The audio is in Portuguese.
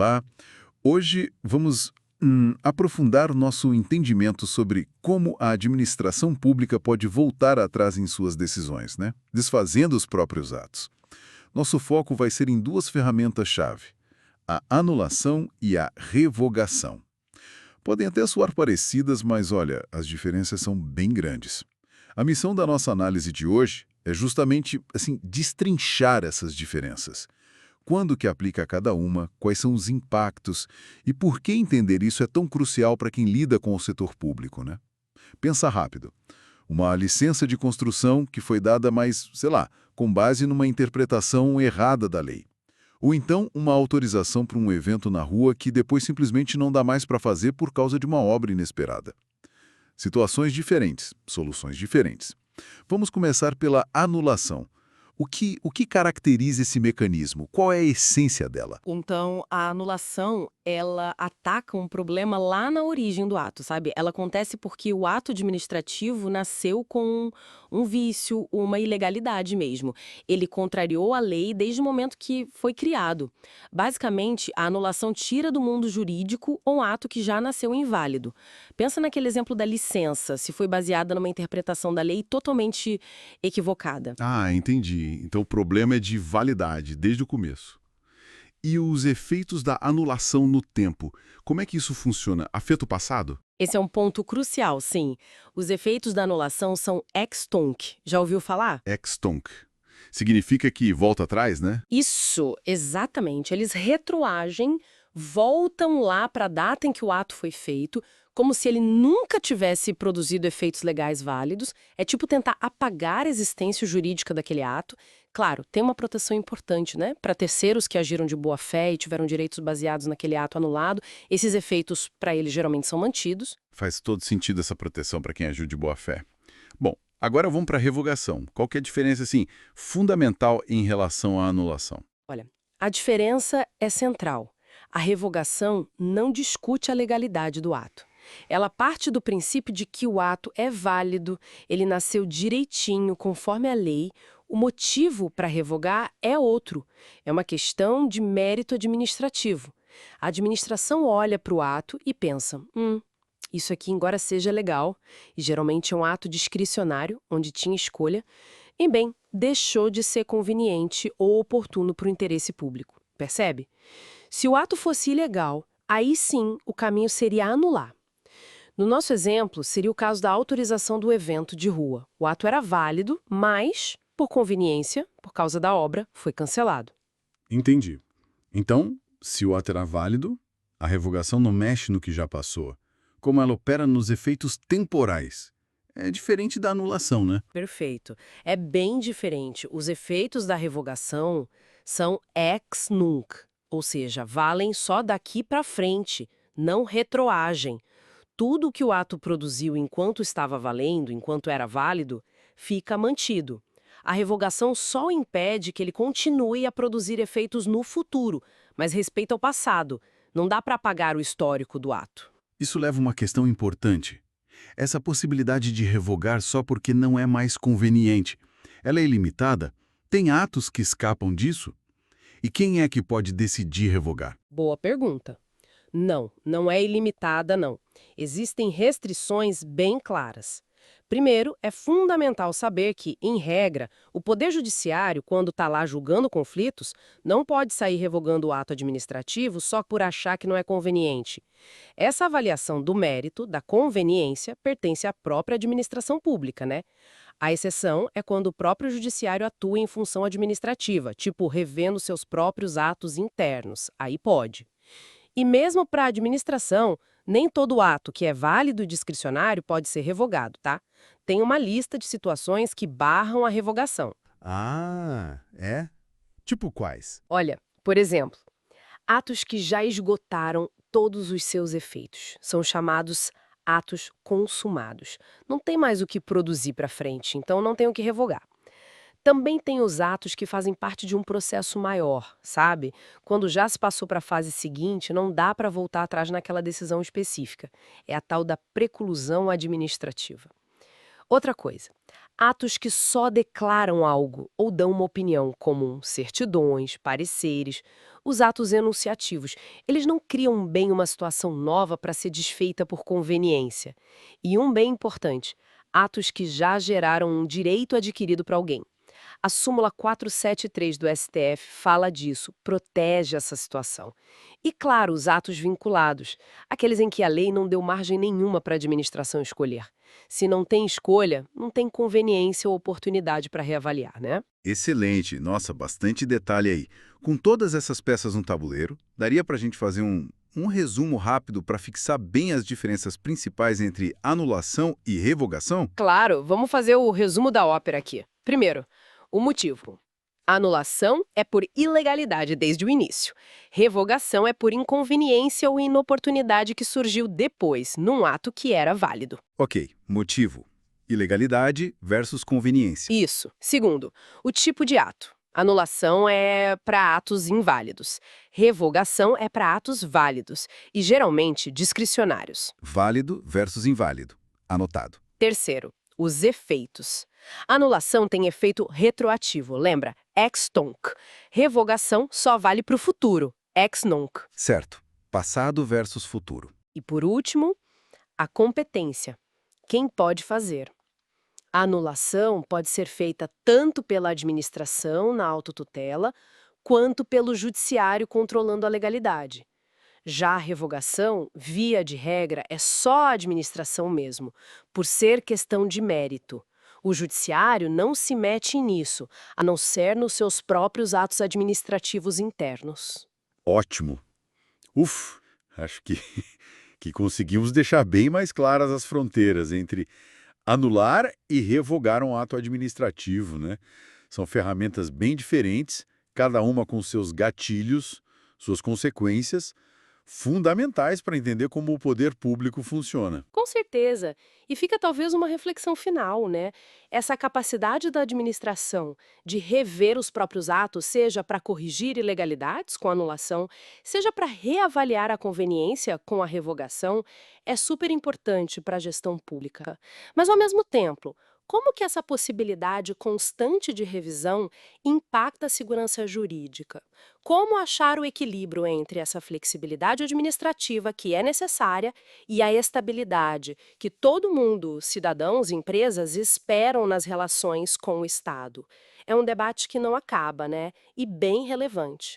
Olá! Hoje vamos aprofundar o nosso entendimento sobre como a administração pública pode voltar atrás em suas decisões, né? Desfazendo os próprios atos. Nosso foco vai ser em duas ferramentas-chave, a anulação e a revogação. Podem até soar parecidas, mas olha, as diferenças são bem grandes. A missão da nossa análise de hoje é justamente, assim, destrinchar essas diferenças. Quando que aplica a cada uma, quais são os impactos e por que entender isso é tão crucial para quem lida com o setor público, né? Pensa rápido. Uma licença de construção que foi dada mais, sei lá, com base numa interpretação errada da lei. Ou então uma autorização para um evento na rua que depois simplesmente não dá mais para fazer por causa de uma obra inesperada. Situações diferentes, soluções diferentes. Vamos começar pela anulação. O que caracteriza esse mecanismo? Qual é a essência dela? Então, a anulação, ela ataca um problema lá na origem do ato, sabe? Ela acontece porque o ato administrativo nasceu com um vício, uma ilegalidade mesmo. Ele contrariou a lei desde o momento que foi criado. Basicamente, a anulação tira do mundo jurídico um ato que já nasceu inválido. Pensa naquele exemplo da licença, se foi baseada numa interpretação da lei totalmente equivocada. Ah, entendi. Então o problema é de validade, desde o começo. E os efeitos da anulação no tempo, como é que isso funciona? Afeta o passado? Esse é um ponto crucial, sim. Os efeitos da anulação são ex-tunc. Já ouviu falar? Ex-tunc. Significa que volta atrás, né? Isso, exatamente. Eles retroagem, voltam lá para a data em que o ato foi feito, como se ele nunca tivesse produzido efeitos legais válidos. É tipo tentar apagar a existência jurídica daquele ato. Claro, tem uma proteção importante, né? Para terceiros que agiram de boa fé e tiveram direitos baseados naquele ato anulado, esses efeitos, para eles, geralmente são mantidos. Faz todo sentido essa proteção para quem agiu de boa fé. Bom, agora vamos para a revogação. Qual que é a diferença, assim, fundamental em relação à anulação? Olha, a diferença é central. A revogação não discute a legalidade do ato. Ela parte do princípio de que o ato é válido, ele nasceu direitinho, conforme a lei. O motivo para revogar é outro. É uma questão de mérito administrativo. A administração olha para o ato e pensa: isso aqui, embora seja legal, e geralmente é um ato discricionário, onde tinha escolha, e bem, deixou de ser conveniente ou oportuno para o interesse público. Percebe? Se o ato fosse ilegal, aí sim o caminho seria anular. No nosso exemplo, seria o caso da autorização do evento de rua. O ato era válido, mas, por conveniência, por causa da obra, foi cancelado. Entendi. Então, se o ato era válido, a revogação não mexe no que já passou. Como ela opera nos efeitos temporais. É diferente da anulação, né? Perfeito. É bem diferente. Os efeitos da revogação são ex nunc, ou seja, valem só daqui para frente, não retroagem. Tudo o que o ato produziu enquanto estava valendo, enquanto era válido, fica mantido. A revogação só impede que ele continue a produzir efeitos no futuro, mas respeita o passado. Não dá para apagar o histórico do ato. Isso leva a uma questão importante. Essa possibilidade de revogar só porque não é mais conveniente. Ela é ilimitada? Tem atos que escapam disso? E quem é que pode decidir revogar? Boa pergunta. Não, não é ilimitada, não. Existem restrições bem claras. Primeiro, é fundamental saber que, em regra, o Poder Judiciário, quando está lá julgando conflitos, não pode sair revogando o ato administrativo só por achar que não é conveniente. Essa avaliação do mérito, da conveniência, pertence à própria administração pública, né? A exceção é quando o próprio Judiciário atua em função administrativa, tipo revendo seus próprios atos internos. Aí pode. E mesmo para a administração, nem todo ato que é válido e discricionário pode ser revogado, tá? Tem uma lista de situações que barram a revogação. Ah, é? Tipo quais? Olha, por exemplo, atos que já esgotaram todos os seus efeitos. São chamados atos consumados. Não tem mais o que produzir para frente, então não tem o que revogar. Também tem os atos que fazem parte de um processo maior, sabe? Quando já se passou para a fase seguinte, não dá para voltar atrás naquela decisão específica. É a tal da preclusão administrativa. Outra coisa, atos que só declaram algo ou dão uma opinião, como certidões, pareceres. Os atos enunciativos, eles não criam bem uma situação nova para ser desfeita por conveniência. E um bem importante, atos que já geraram um direito adquirido para alguém. A súmula 473 do STF fala disso, protege essa situação. E, claro, os atos vinculados, aqueles em que a lei não deu margem nenhuma para a administração escolher. Se não tem escolha, não tem conveniência ou oportunidade para reavaliar, né? Excelente. Nossa, bastante detalhe aí. Com todas essas peças no tabuleiro, daria para a gente fazer um resumo rápido para fixar bem as diferenças principais entre anulação e revogação? Claro, vamos fazer o resumo da ópera aqui. Primeiro, o motivo. A anulação é por ilegalidade desde o início. Revogação é por inconveniência ou inoportunidade que surgiu depois, num ato que era válido. Ok, motivo. Ilegalidade versus conveniência. Isso. Segundo, o tipo de ato. Anulação é para atos inválidos. Revogação é para atos válidos e geralmente discricionários. Válido versus inválido. Anotado. Terceiro, os efeitos. Anulação tem efeito retroativo, lembra? Ex tunc. Revogação só vale para o futuro, ex nunc. Certo. Passado versus futuro. E por último, a competência. Quem pode fazer? A anulação pode ser feita tanto pela administração na autotutela, quanto pelo judiciário controlando a legalidade. Já a revogação, via de regra, é só a administração mesmo, por ser questão de mérito. O judiciário não se mete nisso, a não ser nos seus próprios atos administrativos internos. Ótimo. Uf, acho que conseguimos deixar bem mais claras as fronteiras entre anular e revogar um ato administrativo, né? São ferramentas bem diferentes, cada uma com seus gatilhos, suas consequências, fundamentais para entender como o poder público funciona. Com certeza. E fica talvez uma reflexão final, né? Essa capacidade da administração de rever os próprios atos, seja para corrigir ilegalidades com a anulação, seja para reavaliar a conveniência com a revogação, é super importante para a gestão pública. Mas, ao mesmo tempo, como que essa possibilidade constante de revisão impacta a segurança jurídica? Como achar o equilíbrio entre essa flexibilidade administrativa que é necessária e a estabilidade que todo mundo, cidadãos e empresas, esperam nas relações com o Estado? É um debate que não acaba, né? E bem relevante.